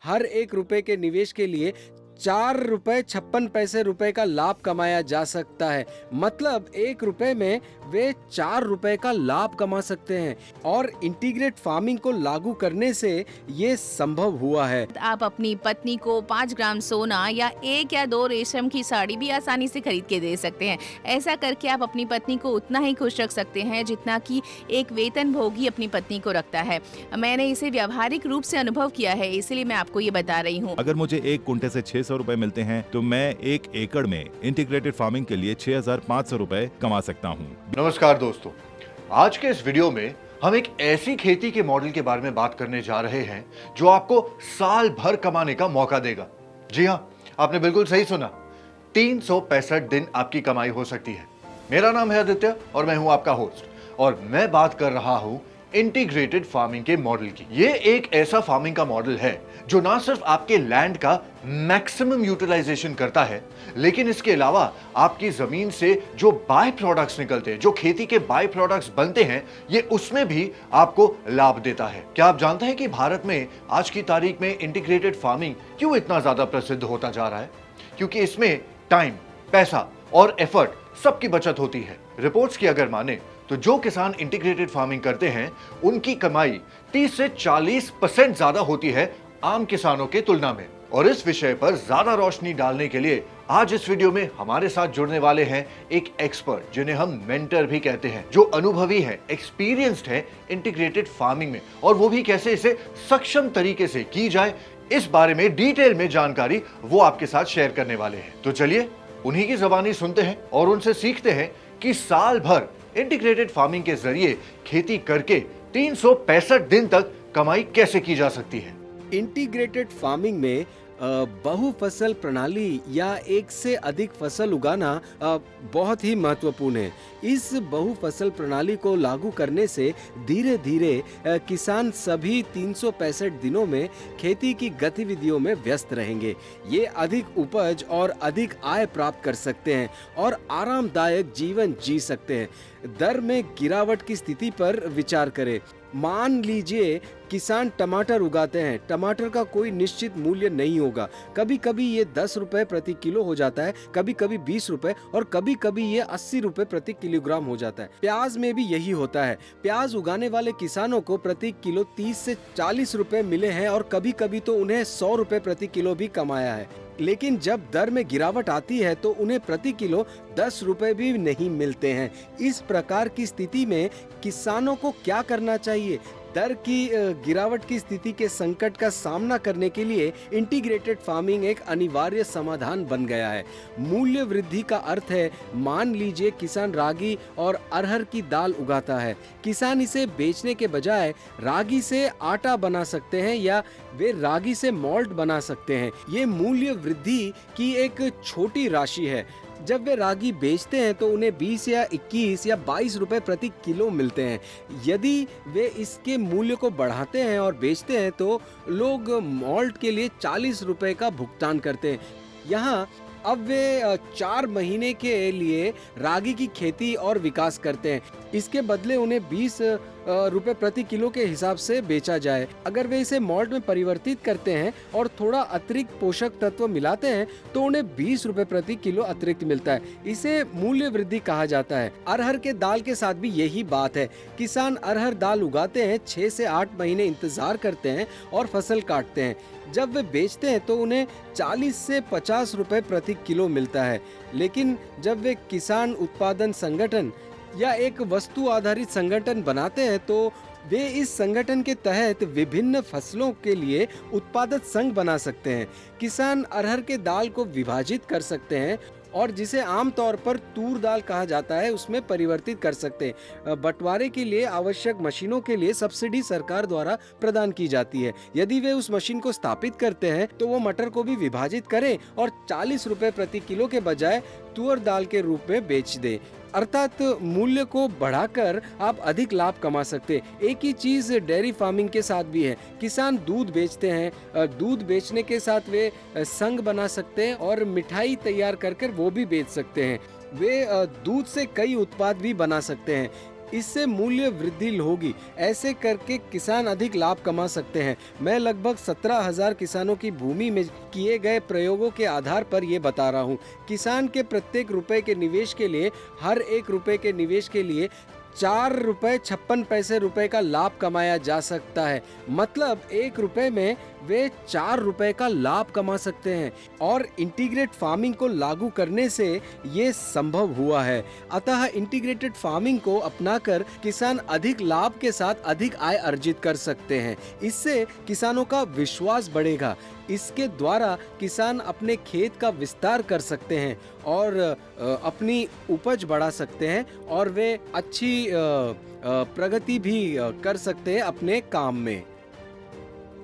हर 1 रुपए के निवेश के लिए 4 रुपए 56 पैसे रुपए का लाभ कमाया जा सकता है। मतलब 1 रुपए में वे 4 रुपए का लाभ कमा सकते हैं और इंटीग्रेट फार्मिंग को लागू करने से ये संभव हुआ है। आप अपनी पत्नी को 5 ग्राम सोना या 1 या 2 रेशम की साड़ी भी आसानी से खरीद के दे सकते हैं। ऐसा करके आप अपनी पत्नी को उतना ही खुश रख सकते हैं जितना कि एक वेतनभोगी अपनी पत्नी को रखता है। मैंने इसे व्यावहारिक रूप से अनुभव किया है, इसलिए मैं आपको ये बता रही हूँ। अगर मुझे 1 कुंटे से 600 रुपए मिलते हैं तो मैं 1 एकड़ में इंटीग्रेटेड फार्मिंग के लिए 6,500 रुपए कमा सकता हूँ। नमस्कार दोस्तों, आज के इस वीडियो में हम एक ऐसी खेती के मॉडल के बारे में बात करने जा रहे हैं जो आपको साल भर कमाने का मौका देगा। जी हां, आपने बिल्कुल सही सुना, 365 दिन आपकी कमाई हो सकती है। मेरा नाम है आदित्य और मैं हूं आपका होस्ट और मैं बात कर रहा हूं इंटीग्रेटेड फार्मिंग के मॉडल की। ये एक ऐसा फार्मिंग का मॉडल है जो ना सिर्फ आपके लैंड का मैक्सिमम यूटिलाइजेशन करता है, लेकिन इसके अलावा आपकी जमीन से जो बाय प्रोडक्ट्स निकलते हैं, जो खेती के बाय प्रोडक्ट्स बनते हैं, ये उसमें भी आपको लाभ देता है। क्या आप जानते हैं कि भारत में आज की तारीख में इंटीग्रेटेड फार्मिंग क्यों इतना ज्यादा प्रसिद्ध होता जा रहा है? क्योंकि इसमें टाइम, पैसा और एफर्ट सबकी बचत होती है। रिपोर्ट्स की अगर माने तो जो किसान इंटीग्रेटेड फार्मिंग करते हैं उनकी कमाई 30 से 40% ज्यादा होती है आम किसानों के तुलना में। और इस विषय पर ज्यादा रोशनी डालने के लिए आज इस वीडियो में हमारे साथ जुड़ने वाले हैं एक एक्सपर्ट, जिन्हें हम मेंटर भी कहते हैं, जो अनुभवी है, एक्सपीरियंस्ड है इंटीग्रेटेड फार्मिंग में, और वो भी कैसे इसे सक्षम तरीके से की जाए, इस बारे में डिटेल में जानकारी वो आपके साथ शेयर करने वाले हैं। तो चलिए उन्हीं की ज़बानी सुनते हैं और उनसे सीखते हैं कि साल भर इंटीग्रेटेड फार्मिंग के जरिए खेती करके 365 दिन तक कमाई कैसे की जा सकती है। इंटीग्रेटेड फार्मिंग में बहु फसल प्रणाली या एक से अधिक फसल उगाना बहुत ही महत्वपूर्ण है। इस बहु फसल प्रणाली को लागू करने से धीरे धीरे किसान सभी 365 दिनों में खेती की गतिविधियों में व्यस्त रहेंगे। ये अधिक उपज और अधिक आय प्राप्त कर सकते हैं और आरामदायक जीवन जी सकते हैं। दर में गिरावट की स्थिति पर विचार करें। मान लीजिए किसान टमाटर उगाते हैं, टमाटर का कोई निश्चित मूल्य नहीं होगा। कभी कभी ये 10 रुपए प्रति किलो हो जाता है, कभी कभी 20 रुपए और कभी कभी ये 80 रुपए प्रति किलोग्राम हो जाता है। प्याज में भी यही होता है। प्याज उगाने वाले किसानों को प्रति किलो 30 से 40 रुपए मिले हैं और कभी कभी तो उन्हें 100 रुपए प्रति किलो भी कमाया है। लेकिन जब दर में गिरावट आती है तो उन्हें प्रति किलो 10 रुपए भी नहीं मिलते हैं। इस प्रकार की स्थिति में किसानों को क्या करना चाहिए? दर की गिरावट की स्थिति के संकट का सामना करने के लिए इंटीग्रेटेड फार्मिंग एक अनिवार्य समाधान बन गया है। मूल्य वृद्धि का अर्थ है, मान लीजिए किसान रागी और अरहर की दाल उगाता है। किसान इसे बेचने के बजाय रागी से आटा बना सकते हैं या वे रागी से मॉल्ट बना सकते हैं। ये मूल्य वृद्धि की एक छोटी राशि है। जब वे रागी बेचते हैं तो उन्हें 20 या 21 या 22 रुपए प्रति किलो मिलते हैं। यदि वे इसके मूल्य को बढ़ाते हैं और बेचते हैं तो लोग मॉल्ट के लिए 40 रुपए का भुगतान करते हैं। यहाँ अब वे 4 महीने के लिए रागी की खेती और विकास करते हैं। इसके बदले उन्हें 20 रुपए प्रति किलो के हिसाब से बेचा जाए। अगर वे इसे मॉल्ट में परिवर्तित करते हैं और थोड़ा अतिरिक्त पोषक तत्व मिलाते हैं तो उन्हें 20 रुपए प्रति किलो अतिरिक्त मिलता है। इसे मूल्य वृद्धि कहा जाता है। अरहर के दाल के साथ भी यही बात है। किसान अरहर दाल उगाते हैं, 6 से 8 महीने इंतजार करते हैं और फसल काटते हैं। जब वे बेचते हैं तो उन्हें 40 से 50 रुपए प्रति किलो मिलता है। लेकिन जब वे किसान उत्पादन संगठन या एक वस्तु आधारित संगठन बनाते हैं तो वे इस संगठन के तहत विभिन्न फसलों के लिए उत्पादक संघ बना सकते हैं। किसान अरहर के दाल को विभाजित कर सकते हैं और जिसे आमतौर पर तूर दाल कहा जाता है उसमें परिवर्तित कर सकते हैं। बंटवारे के लिए आवश्यक मशीनों के लिए सब्सिडी सरकार द्वारा प्रदान की जाती है। यदि वे उस मशीन को स्थापित करते हैं तो वो मटर को भी विभाजित करें और 40 रुपए प्रति किलो के बजाय तुअर दाल के रूप में बेच दें। अर्थात मूल्य को बढ़ाकर आप अधिक लाभ कमा सकते। एक ही चीज डेयरी फार्मिंग के साथ भी है। किसान दूध बेचते हैं, दूध बेचने के साथ वे संघ बना सकते हैं और मिठाई तैयार कर वो भी बेच सकते हैं। वे दूध से कई उत्पाद भी बना सकते हैं। इससे मूल्य वृद्धि होगी। ऐसे करके किसान अधिक लाभ कमा सकते हैं। मैं लगभग 17,000 किसानों की भूमि में किए गए प्रयोगों के आधार पर ये बता रहा हूँ। किसान के प्रत्येक रुपए के निवेश के लिए, हर एक रुपए के निवेश के लिए 4 रुपए 56 रुपए का लाभ कमाया जा सकता है। मतलब 1 रुपए में वे 4 रुपए का लाभ कमा सकते हैं और इंटीग्रेट फार्मिंग को लागू करने से ये संभव हुआ है। अतः इंटीग्रेटेड फार्मिंग को अपनाकर किसान अधिक लाभ के साथ अधिक आय अर्जित कर सकते हैं। इससे किसानों का विश्वास बढ़ेगा। इसके द्वारा किसान अपने खेत का विस्तार कर सकते हैं और अपनी उपज बढ़ा सकते हैं और वे अच्छी प्रगति भी कर सकते हैं अपने काम में।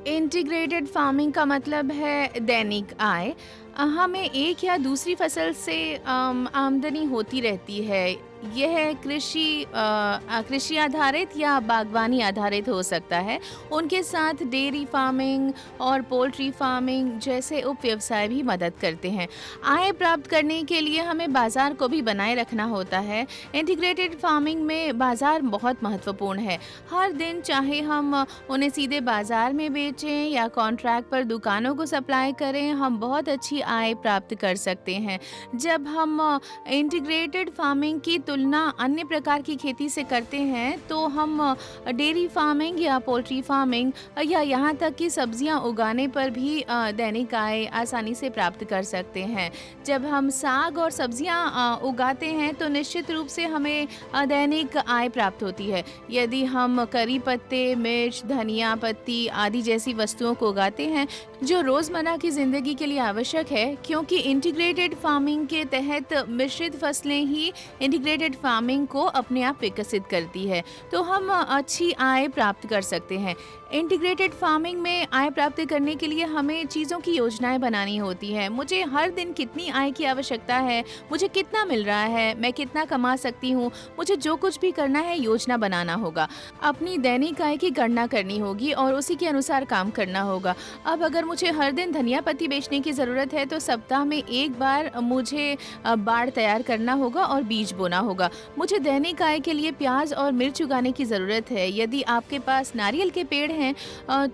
इंटीग्रेटेड फार्मिंग का मतलब है दैनिक आय। हमें एक या दूसरी फसल से आमदनी होती रहती है। यह कृषि आधारित या बागवानी आधारित हो सकता है। उनके साथ डेयरी फार्मिंग और पोल्ट्री फार्मिंग जैसे उपव्यवसाय भी मदद करते हैं। आय प्राप्त करने के लिए हमें बाजार को भी बनाए रखना होता है। इंटीग्रेटेड फार्मिंग में बाजार बहुत महत्वपूर्ण है। हर दिन चाहे हम उन्हें सीधे बाजार में बेचें या कॉन्ट्रैक्ट पर दुकानों को सप्लाई करें, हम बहुत अच्छी आय प्राप्त कर सकते हैं। जब हम इंटीग्रेटेड फार्मिंग की तुलना अन्य प्रकार की खेती से करते हैं तो हम डेयरी फार्मिंग या पोल्ट्री फार्मिंग या यहाँ तक कि सब्जियाँ उगाने पर भी दैनिक आय आसानी से प्राप्त कर सकते हैं। जब हम साग और सब्जियाँ उगाते हैं तो निश्चित रूप से हमें दैनिक आय प्राप्त होती है। यदि हम करी पत्ते, मिर्च, धनिया पत्ती आदि जैसी वस्तुओं को उगाते हैं जो रोज़मर्रा की ज़िंदगी के लिए आवश्यक है, क्योंकि इंटीग्रेटेड फार्मिंग के तहत मिश्रित फसलें ही इंटीग्रेटेड फार्मिंग को अपने आप विकसित करती है, तो हम अच्छी आय प्राप्त कर सकते हैं। इंटीग्रेटेड फार्मिंग में आय प्राप्त करने के लिए हमें चीज़ों की योजनाएं बनानी होती है। मुझे हर दिन कितनी आय की आवश्यकता है, मुझे कितना मिल रहा है, मैं कितना कमा सकती हूँ, मुझे जो कुछ भी करना है योजना बनाना होगा। अपनी दैनिक आय की गणना करनी होगी और उसी के अनुसार काम करना होगा। अब अगर मुझे हर दिन धनिया पत्ती बेचने की ज़रूरत है तो सप्ताह में एक बार मुझे बाड़ तैयार करना होगा और बीज बोना होगा। मुझे दैनिक आय के लिए प्याज और मिर्च उगाने की ज़रूरत है। यदि आपके पास नारियल के पेड़ हैं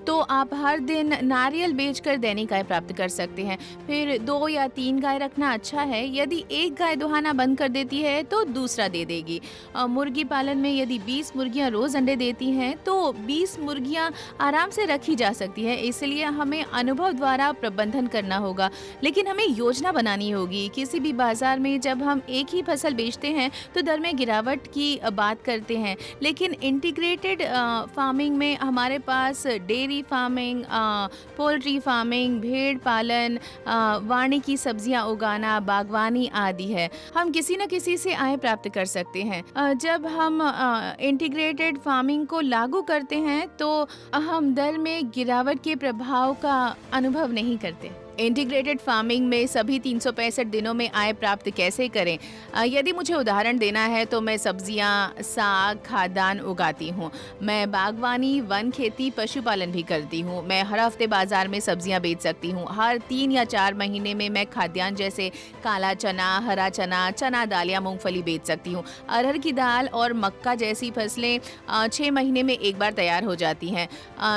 तो आप हर दिन नारियल बेचकर दैनिक आय प्राप्त कर सकते हैं। फिर 2 या 3 गाय रखना अच्छा है। यदि एक गाय दुहाना बंद कर देती है तो दूसरा दे देगी। मुर्गी पालन में यदि 20 मुर्गियां रोज अंडे देती हैं तो 20 मुर्गियां आराम से रखी जा सकती है। इसलिए हमें अनुभव द्वारा प्रबंधन करना होगा, लेकिन हमें योजना बनानी होगी। किसी भी बाजार में जब हम एक ही फसल बेचते हैं तो दर में गिरावट की बात करते हैं, लेकिन इंटीग्रेटेड फार्मिंग में हमारे पास डेयरी फार्मिंग, पोल्ट्री फार्मिंग, भेड़ पालन, वानिकी सब्जियां उगाना, बागवानी आदि है। हम किसी न किसी से आय प्राप्त कर सकते हैं। जब हम इंटीग्रेटेड फार्मिंग को लागू करते हैं तो हम दर में गिरावट के प्रभाव का अनुभव नहीं करते। इंटीग्रेटेड फार्मिंग में सभी 365 दिनों में आय प्राप्त कैसे करें? यदि मुझे उदाहरण देना है तो मैं सब्जियां, साग, खाद्यान्न उगाती हूं। मैं बागवानी, वन खेती, पशुपालन भी करती हूं। मैं हर हफ्ते बाजार में सब्जियां बेच सकती हूं। हर 3 या 4 महीने में मैं खाद्यान्न जैसे काला चना, हरा चना, चना दाल या मूंगफली बेच सकती हूं। अरहर की दाल और मक्का जैसी फसलें 6 महीने में एक बार तैयार हो जाती हैं।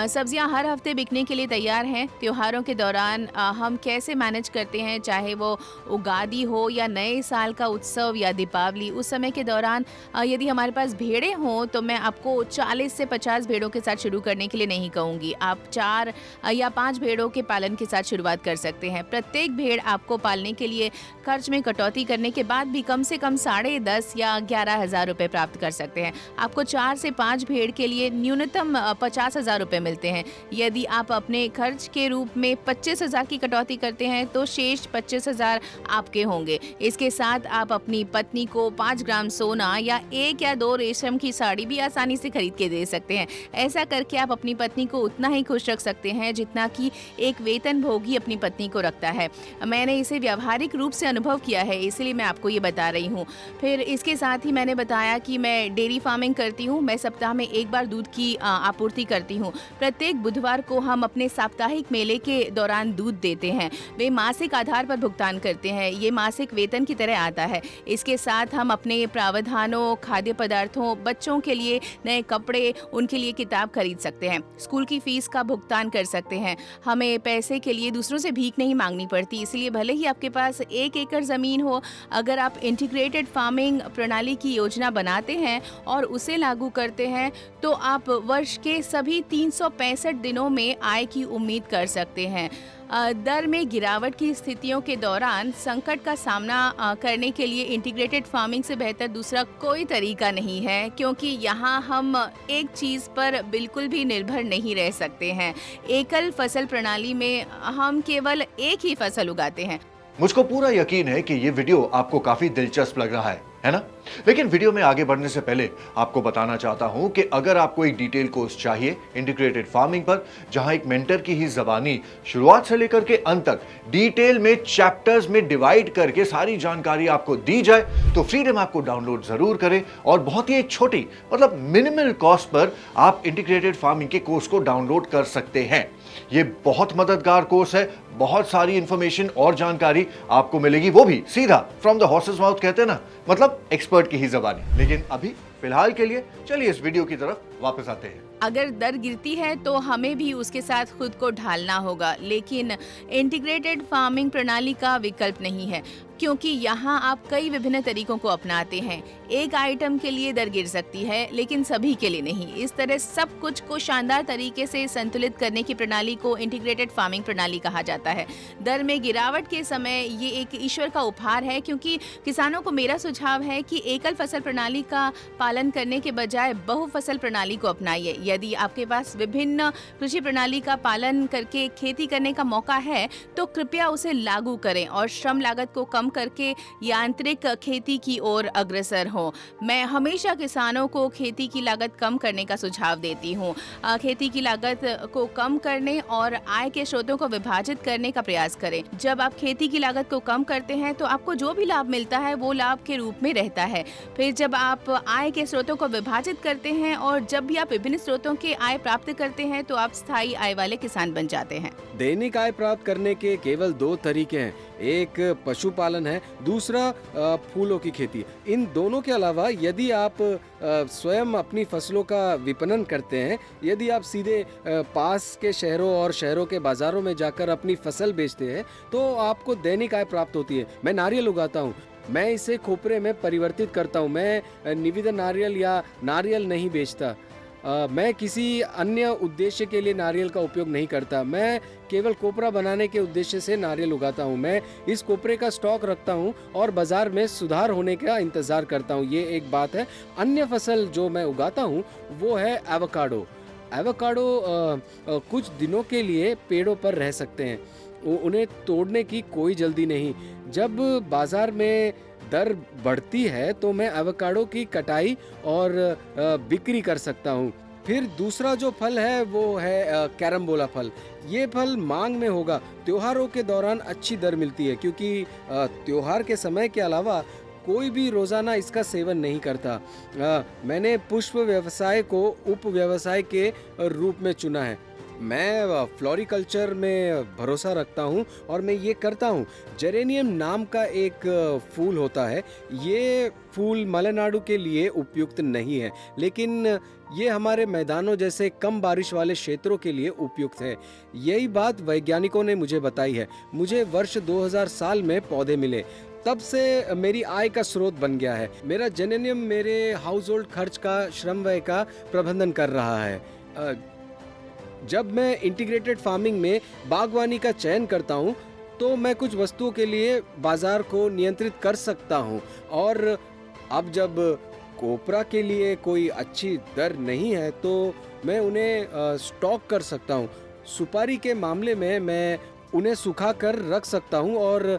सब्जियां हर हफ्ते बिकने के लिए तैयार हैं। त्योहारों के दौरान हम कैसे मैनेज करते हैं, चाहे वो उगादी हो या नए साल का उत्सव या दीपावली, उस समय के दौरान यदि हमारे पास भेड़ें हों तो मैं आपको 40 से 50 भेड़ों के साथ शुरू करने के लिए नहीं कहूँगी। आप 4 या 5 भेड़ों के पालन के साथ शुरुआत कर सकते हैं। प्रत्येक भेड़ आपको पालने के लिए खर्च में कटौती करने के बाद भी कम से कम 10,500 या 11,000 रुपये प्राप्त कर सकते हैं। आपको 4 से 5 भेड़ के लिए न्यूनतम 50,000 रुपये मिलते हैं। यदि आप अपने खर्च के रूप में 25,000 की कटौती करते हैं तो शेष 25,000 आपके होंगे। इसके साथ आप अपनी पत्नी को 5 ग्राम सोना या 1 या 2 रेशम की साड़ी भी आसानी से खरीद के दे सकते हैं। ऐसा करके आप अपनी पत्नी को उतना ही खुश रख सकते हैं जितना कि एक वेतनभोगी अपनी पत्नी को रखता है। मैंने इसे व्यावहारिक रूप से अनुभव किया है, इसलिए मैं आपको ये बता रही हूँ। फिर इसके साथ ही मैंने बताया कि मैं डेयरी फार्मिंग करती हूँ। मैं सप्ताह में एक बार दूध की आपूर्ति करती हूँ। प्रत्येक बुधवार को हम अपने साप्ताहिक मेले के दौरान दूध देते हैं वे मासिक आधार पर भुगतान करते हैं। ये मासिक वेतन की तरह आता है। इसके साथ हम अपने प्रावधानों, खाद्य पदार्थों, बच्चों के लिए नए कपड़े, उनके लिए किताब खरीद सकते हैं, स्कूल की फीस का भुगतान कर सकते हैं। हमें पैसे के लिए दूसरों से भीख नहीं मांगनी पड़ती। इसलिए भले ही आपके पास 1 एकड़ ज़मीन हो, अगर आप इंटीग्रेटेड फार्मिंग प्रणाली की योजना बनाते हैं और उसे लागू करते हैं तो आप वर्ष के सभी 365 दिनों में आय की उम्मीद कर सकते हैं। दर में गिरावट की स्थितियों के दौरान संकट का सामना करने के लिए इंटीग्रेटेड फार्मिंग से बेहतर दूसरा कोई तरीका नहीं है, क्योंकि यहाँ हम एक चीज़ पर बिल्कुल भी निर्भर नहीं रह सकते हैं। एकल फसल प्रणाली में हम केवल एक ही फसल उगाते हैं। मुझको पूरा यकीन है कि ये वीडियो आपको काफी दिलचस्प लग रहा है ना? लेकिन वीडियो में आगे बढ़ने से पहले आपको बताना चाहता हूं कि अगर आपको एक डिटेल कोर्स चाहिए इंटीग्रेटेड फार्मिंग पर, जहां एक मेंटर की ही जबानी शुरुआत से लेकर के अंत तक डिटेल में चैप्टर्स में डिवाइड करके सारी जानकारी आपको दी जाए, तो फ्रीडम ऐप को डाउनलोड जरूर करें और बहुत ही एक छोटी मतलब मिनिमल कॉस्ट पर आप इंटीग्रेटेड फार्मिंग के कोर्स को डाउनलोड कर सकते हैं। ये बहुत मददगार कोर्स है, बहुत सारी इंफॉर्मेशन और जानकारी आपको मिलेगी, वो भी सीधा फ्रॉम द हॉर्सेस माउथ कहते हैं ना, मतलब एक्सपर्ट की ही जबानी। लेकिन अभी फिलहाल के लिए चलिए इस वीडियो की तरफ वापस आते हैं। अगर दर गिरती है तो हमें भी उसके साथ खुद को ढालना होगा, लेकिन इंटीग्रेटेड फार्मिंग प्रणाली का विकल्प नहीं है, क्योंकि यहाँ आप कई विभिन्न तरीकों को अपनाते हैं। एक आइटम के लिए दर गिर सकती है, लेकिन सभी के लिए नहीं। इस तरह सब कुछ को शानदार तरीके से संतुलित करने की प्रणाली को इंटीग्रेटेड फार्मिंग प्रणाली कहा जाता है। दर में गिरावट के समय ये एक ईश्वर का उपहार है, क्योंकि किसानों को मेरा सुझाव है कि एकल फसल प्रणाली का पालन करने के बजाय बहु फसल प्रणाली को अपनाइए। यदि आपके पास विभिन्न कृषि प्रणाली का पालन करके खेती करने का मौका है तो कृपया उसे लागू करें और श्रम लागत को कम करके यांत्रिक खेती की ओर अग्रसर हों। मैं हमेशा किसानों को खेती की लागत कम करने का सुझाव देती हूँ। खेती की लागत को कम करने और आय के स्रोतों को विभाजित करने का प्रयास करें। जब आप खेती की लागत को कम करते हैं तो आपको जो भी लाभ मिलता है वो लाभ के रूप में रहता है। फिर जब आप आय के स्रोतों को विभाजित करते हैं और जब भी आप विभिन्न स्रोतों के आय प्राप्त करते हैं तो आप स्थायी आय वाले किसान बन जाते हैं। दैनिक आय प्राप्त करने के केवल 2 तरीके हैं, एक पशुपालन है, दूसरा फूलों की खेती। इन दोनों के अलावा यदि आप स्वयं अपनी फसलों का विपणन करते हैं, यदि आप सीधे पास के शहरों और शहरों के बाजारों में जाकर अपनी फसल बेचते हैं तो आपको दैनिक आय प्राप्त होती है। मैं नारियल उगाता हूँ, मैं इसे खोपरे में परिवर्तित करता हूँ। मैं निवेदन नारियल या नारियल नहीं बेचता। मैं किसी अन्य उद्देश्य के लिए नारियल का उपयोग नहीं करता। मैं केवल कोपरा बनाने के उद्देश्य से नारियल उगाता हूँ। मैं इस कोपरे का स्टॉक रखता हूँ और बाजार में सुधार होने का इंतज़ार करता हूँ। ये एक बात है। अन्य फसल जो मैं उगाता हूँ वो है एवोकाडो। एवोकाडो कुछ दिनों के लिए पेड़ों पर रह सकते हैं, उन्हें तोड़ने की कोई जल्दी नहीं। जब बाजार में दर बढ़ती है तो मैं एवोकाडो की कटाई और बिक्री कर सकता हूँ। फिर दूसरा जो फल है वो है कैरम्बोला फल। ये फल मांग में होगा। त्योहारों के दौरान अच्छी दर मिलती है, क्योंकि त्योहार के समय के अलावा कोई भी रोज़ाना इसका सेवन नहीं करता। मैंने पुष्प व्यवसाय को उप व्यवसाय के रूप में चुना है। मैं फ्लोरिकल्चर में भरोसा रखता हूँ और मैं ये करता हूँ। जेरेनियम नाम का एक फूल होता है। ये फूल मलेनाडु के लिए उपयुक्त नहीं है, लेकिन ये हमारे मैदानों जैसे कम बारिश वाले क्षेत्रों के लिए उपयुक्त है। यही बात वैज्ञानिकों ने मुझे बताई है। मुझे वर्ष 2000 साल में पौधे मिले, तब से मेरी आय का स्रोत बन गया है। मेरा जेरेनियम मेरे हाउस होल्ड खर्च का, श्रम व्यय का प्रबंधन कर रहा है। जब मैं इंटीग्रेटेड फार्मिंग में बागवानी का चयन करता हूँ तो मैं कुछ वस्तुओं के लिए बाजार को नियंत्रित कर सकता हूँ, और अब जब कोपरा के लिए कोई अच्छी दर नहीं है तो मैं उन्हें स्टॉक कर सकता हूँ। सुपारी के मामले में मैं उन्हें सुखा कर रख सकता हूँ और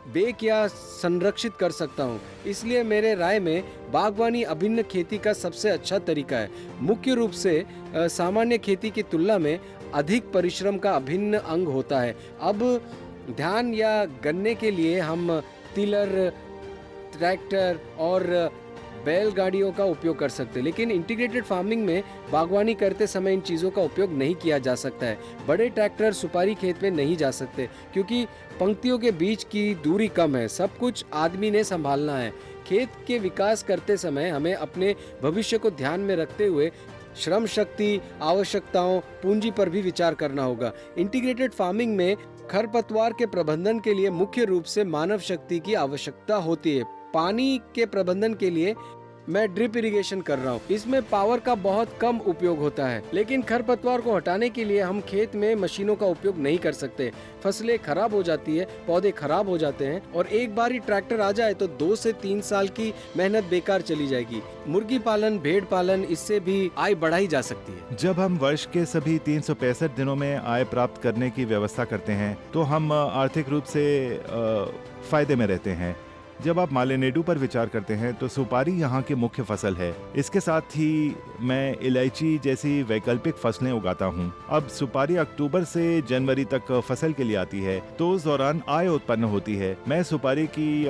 बेक या संरक्षित कर सकता हूँ। इसलिए मेरे राय में बागवानी अभिन्न खेती का सबसे अच्छा तरीका है। मुख्य रूप से सामान्य खेती की तुलना में अधिक परिश्रम का अभिन्न अंग होता है। अब धान या गन्ने के लिए हम टिलर, ट्रैक्टर और बैलगाड़ियों का उपयोग कर सकते हैं, लेकिन इंटीग्रेटेड फार्मिंग में बागवानी करते समय इन चीज़ों का उपयोग नहीं किया जा सकता है। बड़े ट्रैक्टर सुपारी खेत में नहीं जा सकते क्योंकि पंक्तियों के बीच की दूरी कम है, सब कुछ आदमी ने संभालना है। खेत के विकास करते समय हमें अपने भविष्य को ध्यान में रखते हुए श्रम शक्ति, आवश्यकताओं, पूंजी पर भी विचार करना होगा। इंटीग्रेटेड फार्मिंग में खरपतवार के प्रबंधन के लिए मुख्य रूप से मानव शक्ति की आवश्यकता होती है। पानी के प्रबंधन के लिए मैं ड्रिप इरिगेशन कर रहा हूँ, इसमें पावर का बहुत कम उपयोग होता है, लेकिन खरपतवार को हटाने के लिए हम खेत में मशीनों का उपयोग नहीं कर सकते। फसलें खराब हो जाती है, पौधे खराब हो जाते हैं और एक बार ही ट्रैक्टर आ जाए तो 2 से 3 साल की मेहनत बेकार चली जाएगी। मुर्गी पालन, भेड़ पालन, इससे भी आय बढ़ाई जा सकती है। जब हम वर्ष के सभी 365 दिनों में आय प्राप्त करने की व्यवस्था करते हैं तो हम आर्थिक रूप से फायदे में रहते हैं। जब आप मालेनेडु पर विचार करते हैं तो सुपारी यहाँ की मुख्य फसल है। इसके साथ ही मैं इलायची जैसी वैकल्पिक फसलें उगाता हूँ। अब सुपारी अक्टूबर से जनवरी तक फसल के लिए आती है तो उस दौरान आय उत्पन्न होती है। मैं सुपारी की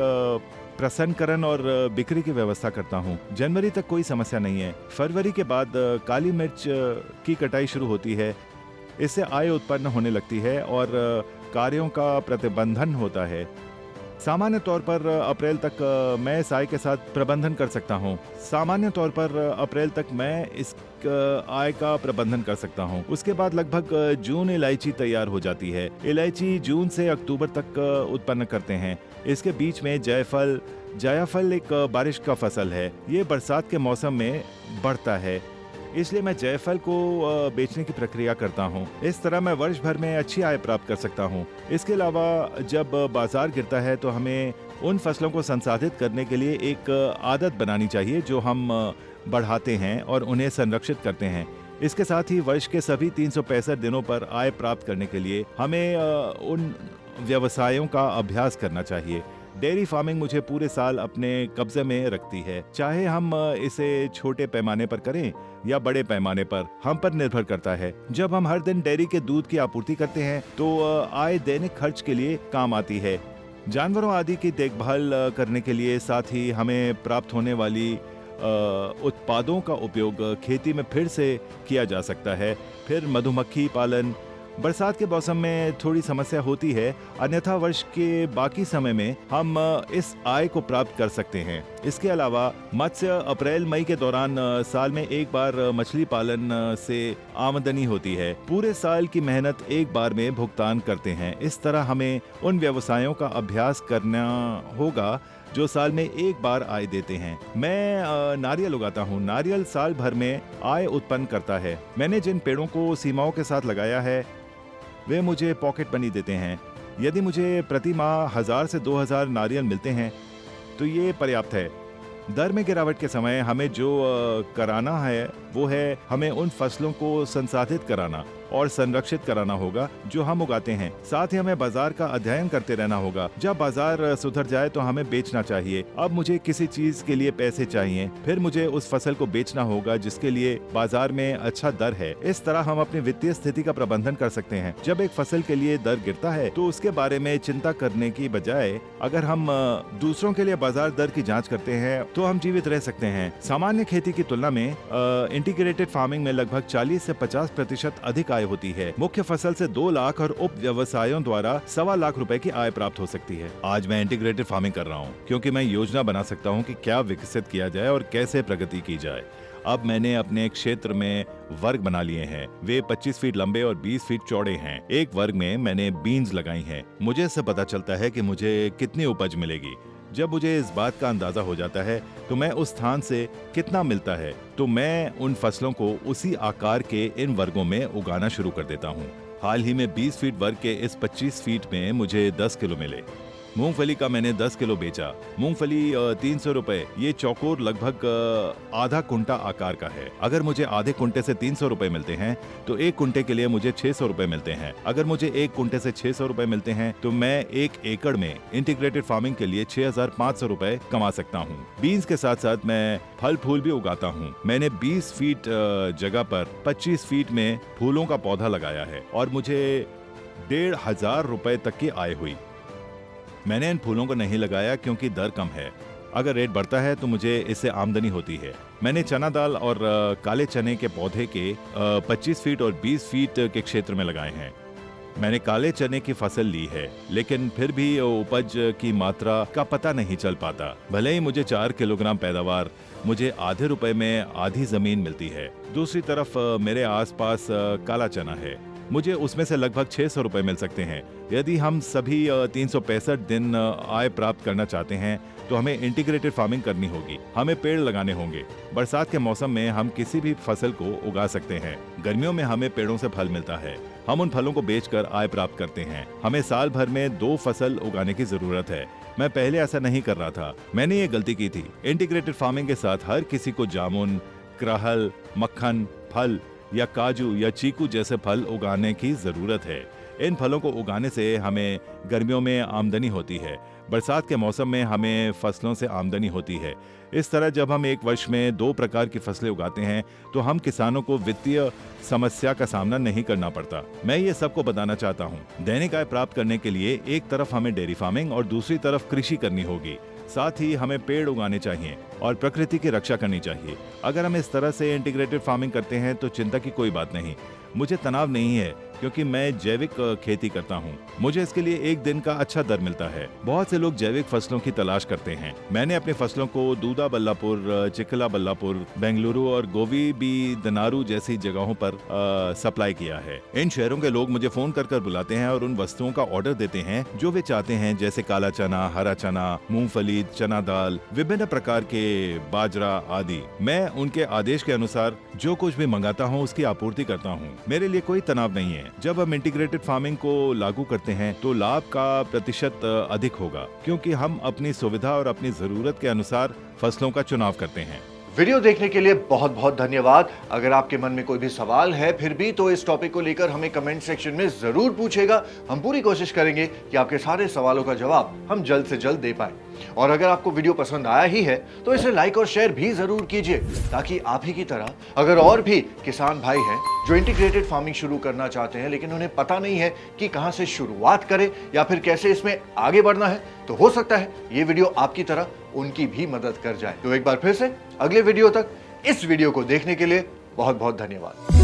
प्रसंस्करण और बिक्री की व्यवस्था करता हूँ। जनवरी तक कोई समस्या नहीं है। फरवरी के बाद काली मिर्च की कटाई शुरू होती है। इससे आय उत्पन्न होने लगती है और कार्यों का प्रतिबंधन होता है। सामान्य तौर पर अप्रैल तक मैं इस आय के साथ प्रबंधन कर सकता हूँ। सामान्य तौर पर अप्रैल तक मैं इस आय का प्रबंधन कर सकता हूँ। उसके बाद लगभग जून इलायची तैयार हो जाती है। इलायची जून से अक्टूबर तक उत्पन्न करते हैं। इसके बीच में जायफल एक बारिश का फसल है। ये बरसात के मौसम में बढ़ता है, इसलिए मैं जायफल को बेचने की प्रक्रिया करता हूँ। इस तरह मैं वर्ष भर में अच्छी आय प्राप्त कर सकता हूँ। इसके अलावा जब बाजार गिरता है तो हमें उन फसलों को संसाधित करने के लिए एक आदत बनानी चाहिए जो हम बढ़ाते हैं और उन्हें संरक्षित करते हैं। इसके साथ ही वर्ष के सभी 365 दिनों पर आय प्राप्त करने के लिए हमें उन व्यवसायों का अभ्यास करना चाहिए। डेयरी फार्मिंग मुझे पूरे साल अपने कब्जे में रखती है, चाहे हम इसे छोटे पैमाने पर करें या बड़े पैमाने पर, हम पर निर्भर करता है। जब हम हर दिन डेयरी के दूध की आपूर्ति करते हैं तो आय दैनिक खर्च के लिए काम आती है। जानवरों आदि की देखभाल करने के लिए साथ ही हमें प्राप्त होने वाली उत्पादों का उपयोग खेती में फिर से किया जा सकता है। फिर मधुमक्खी पालन। बरसात के मौसम में थोड़ी समस्या होती है, अन्यथा वर्ष के बाकी समय में हम इस आय को प्राप्त कर सकते हैं। इसके अलावा मत्स्य अप्रैल मई के दौरान साल में एक बार मछली पालन से आमदनी होती है। पूरे साल की मेहनत एक बार में भुगतान करते हैं। इस तरह हमें उन व्यवसायों का अभ्यास करना होगा जो साल में एक बार आय देते हैं। मैं नारियल उगाता हूँ। नारियल साल भर में आय उत्पन्न करता है। मैंने जिन पेड़ों को सीमाओं के साथ लगाया है वे मुझे पॉकेट मनी देते हैं। यदि मुझे प्रति माह 1000 से 2000 नारियल मिलते हैं तो ये पर्याप्त है। दर में गिरावट के समय हमें जो कराना है वो है हमें उन फसलों को संसाधित कराना और संरक्षित कराना होगा जो हम उगाते हैं। साथ ही हमें बाजार का अध्ययन करते रहना होगा। जब बाजार सुधर जाए तो हमें बेचना चाहिए। अब मुझे किसी चीज के लिए पैसे चाहिए, फिर मुझे उस फसल को बेचना होगा जिसके लिए बाजार में अच्छा दर है। इस तरह हम अपनी वित्तीय स्थिति का प्रबंधन कर सकते हैं। जब एक फसल के लिए दर गिरता है तो उसके बारे में चिंता करने की बजाय अगर हम दूसरों के लिए बाजार दर की जाँच करते हैं तो हम जीवित रह सकते हैं। सामान्य खेती की तुलना में इंटीग्रेटेड फार्मिंग में लगभग 40 से 50% अधिक आय होती है। मुख्य फसल से 2 लाख और उप व्यवसायों द्वारा 1.25 लाख रुपए की आय प्राप्त हो सकती है। आज मैं इंटीग्रेटेड फार्मिंग कर रहा हूँ क्योंकि मैं योजना बना सकता हूँ कि क्या विकसित किया जाए और कैसे प्रगति की जाए। अब मैंने अपने क्षेत्र में वर्ग बना लिए हैं। वे 25 फीट लंबे और 20 फीट चौड़े हैं। एक वर्ग में मैंने बीन्स लगाई हैं। मुझे इससे पता चलता है कि मुझे कितनी उपज मिलेगी। जब मुझे इस बात का अंदाजा हो जाता है तो मैं उस स्थान से कितना मिलता है तो मैं उन फसलों को उसी आकार के इन वर्गों में उगाना शुरू कर देता हूँ। हाल ही में 20 फीट वर्ग के इस 25 फीट में मुझे 10 किलो मिले। मूंगफली का मैंने 10 किलो बेचा। मूंगफली 300 रुपए। ये चौकोर लगभग आधा कुंटा आकार का है। अगर मुझे आधे कुंटे से 300 रुपए मिलते हैं तो एक कुंटे के लिए मुझे 600 रुपए मिलते हैं। अगर मुझे एक कुंटे से 600 रुपए मिलते हैं तो मैं एक एकड़ में इंटीग्रेटेड फार्मिंग के लिए 6500 रुपए कमा सकता हूँ। बीन्स के साथ साथ मैं फल फूल भी उगाता हूँ। मैंने 20 फीट जगह पर 25 फीट में फूलों का पौधा लगाया है और मुझे 1500 रुपए तक की आय हुई। मैंने इन फूलों को नहीं लगाया क्योंकि दर कम है। अगर रेट बढ़ता है तो मुझे इससे आमदनी होती है। मैंने चना दाल और काले चने के पौधे के 25 फीट और 20 फीट के क्षेत्र में लगाए हैं। मैंने काले चने की फसल ली है, लेकिन फिर भी उपज की मात्रा का पता नहीं चल पाता। भले ही मुझे 4 किलोग्राम पैदावार, मुझे आधे रुपए में आधी जमीन मिलती है। दूसरी तरफ मेरे आसपास काला चना है, मुझे उसमें से लगभग 600 रुपए मिल सकते हैं। यदि हम सभी 365 दिन आय प्राप्त करना चाहते हैं तो हमें इंटीग्रेटेड फार्मिंग करनी होगी। हमें पेड़ लगाने होंगे। बरसात के मौसम में हम किसी भी फसल को उगा सकते हैं। गर्मियों में हमें पेड़ों से फल मिलता है, हम उन फलों को बेचकर आय प्राप्त करते हैं। हमें साल भर में 2 फसल उगाने की जरूरत है। मैं पहले ऐसा नहीं कर रहा था, मैंने ये गलती की थी। इंटीग्रेटेड फार्मिंग के साथ हर किसी को जामुन, करहल, मक्खन, फल या काजू या चीकू जैसे फल उगाने की जरूरत है। इन फलों को उगाने से हमें गर्मियों में आमदनी होती है, बरसात के मौसम में हमें फसलों से आमदनी होती है। इस तरह जब हम एक वर्ष में 2 प्रकार की फसलें उगाते हैं तो हम किसानों को वित्तीय समस्या का सामना नहीं करना पड़ता। मैं ये सबको बताना चाहता हूँ। दैनिक आय प्राप्त करने के लिए एक तरफ हमें डेयरी फार्मिंग और दूसरी तरफ कृषि करनी होगी। साथ ही हमें पेड़ उगाने चाहिए और प्रकृति की रक्षा करनी चाहिए। अगर हम इस तरह से इंटीग्रेटेड फार्मिंग करते हैं तो चिंता की कोई बात नहीं। मुझे तनाव नहीं है क्योंकि मैं जैविक खेती करता हूँ। मुझे इसके लिए 1 दिन का अच्छा दर मिलता है। बहुत से लोग जैविक फसलों की तलाश करते हैं। मैंने अपनी फसलों को दूदा बल्लापुर, चिकला बल्लापुर, बेंगलुरु और गोवी बी दनारू जैसी जगहों पर सप्लाई किया है। इन शहरों के लोग मुझे फोन कर बुलाते हैं और उन वस्तुओं का ऑर्डर देते हैं जो वे चाहते हैं, जैसे काला चना, हरा चना, मूंगफली, चना दाल, विभिन्न प्रकार के बाजरा आदि। मैं उनके आदेश के अनुसार जो कुछ भी मंगाता हूँ उसकी आपूर्ति करता हूँ। मेरे लिए कोई तनाव नहीं है। जब हम इंटीग्रेटेड फार्मिंग को लागू करते हैं तो लाभ का प्रतिशत अधिक होगा, क्योंकि हम अपनी सुविधा और अपनी जरूरत के अनुसार फसलों का चुनाव करते हैं। वीडियो देखने के लिए बहुत बहुत धन्यवाद। अगर आपके मन में कोई भी सवाल है फिर भी तो इस टॉपिक को लेकर हमें कमेंट सेक्शन में जरूर पूछेगा। हम पूरी कोशिश करेंगे कि आपके सारे सवालों का जवाब हम जल्द से जल्द दे पाए। और अगर आपको वीडियो पसंद आया ही है तो इसे लाइक और शेयर भी जरूर कीजिए, ताकि आप ही की तरह अगर और भी किसान भाई हैं जो इंटीग्रेटेड फार्मिंग शुरू करना चाहते हैं लेकिन उन्हें पता नहीं है कि कहां से शुरुआत करें या फिर कैसे इसमें आगे बढ़ना है, तो हो सकता है ये वीडियो आपकी तरह उनकी भी मदद कर जाए। तो एक बार फिर से अगले वीडियो तक इस वीडियो को देखने के लिए बहुत बहुत धन्यवाद।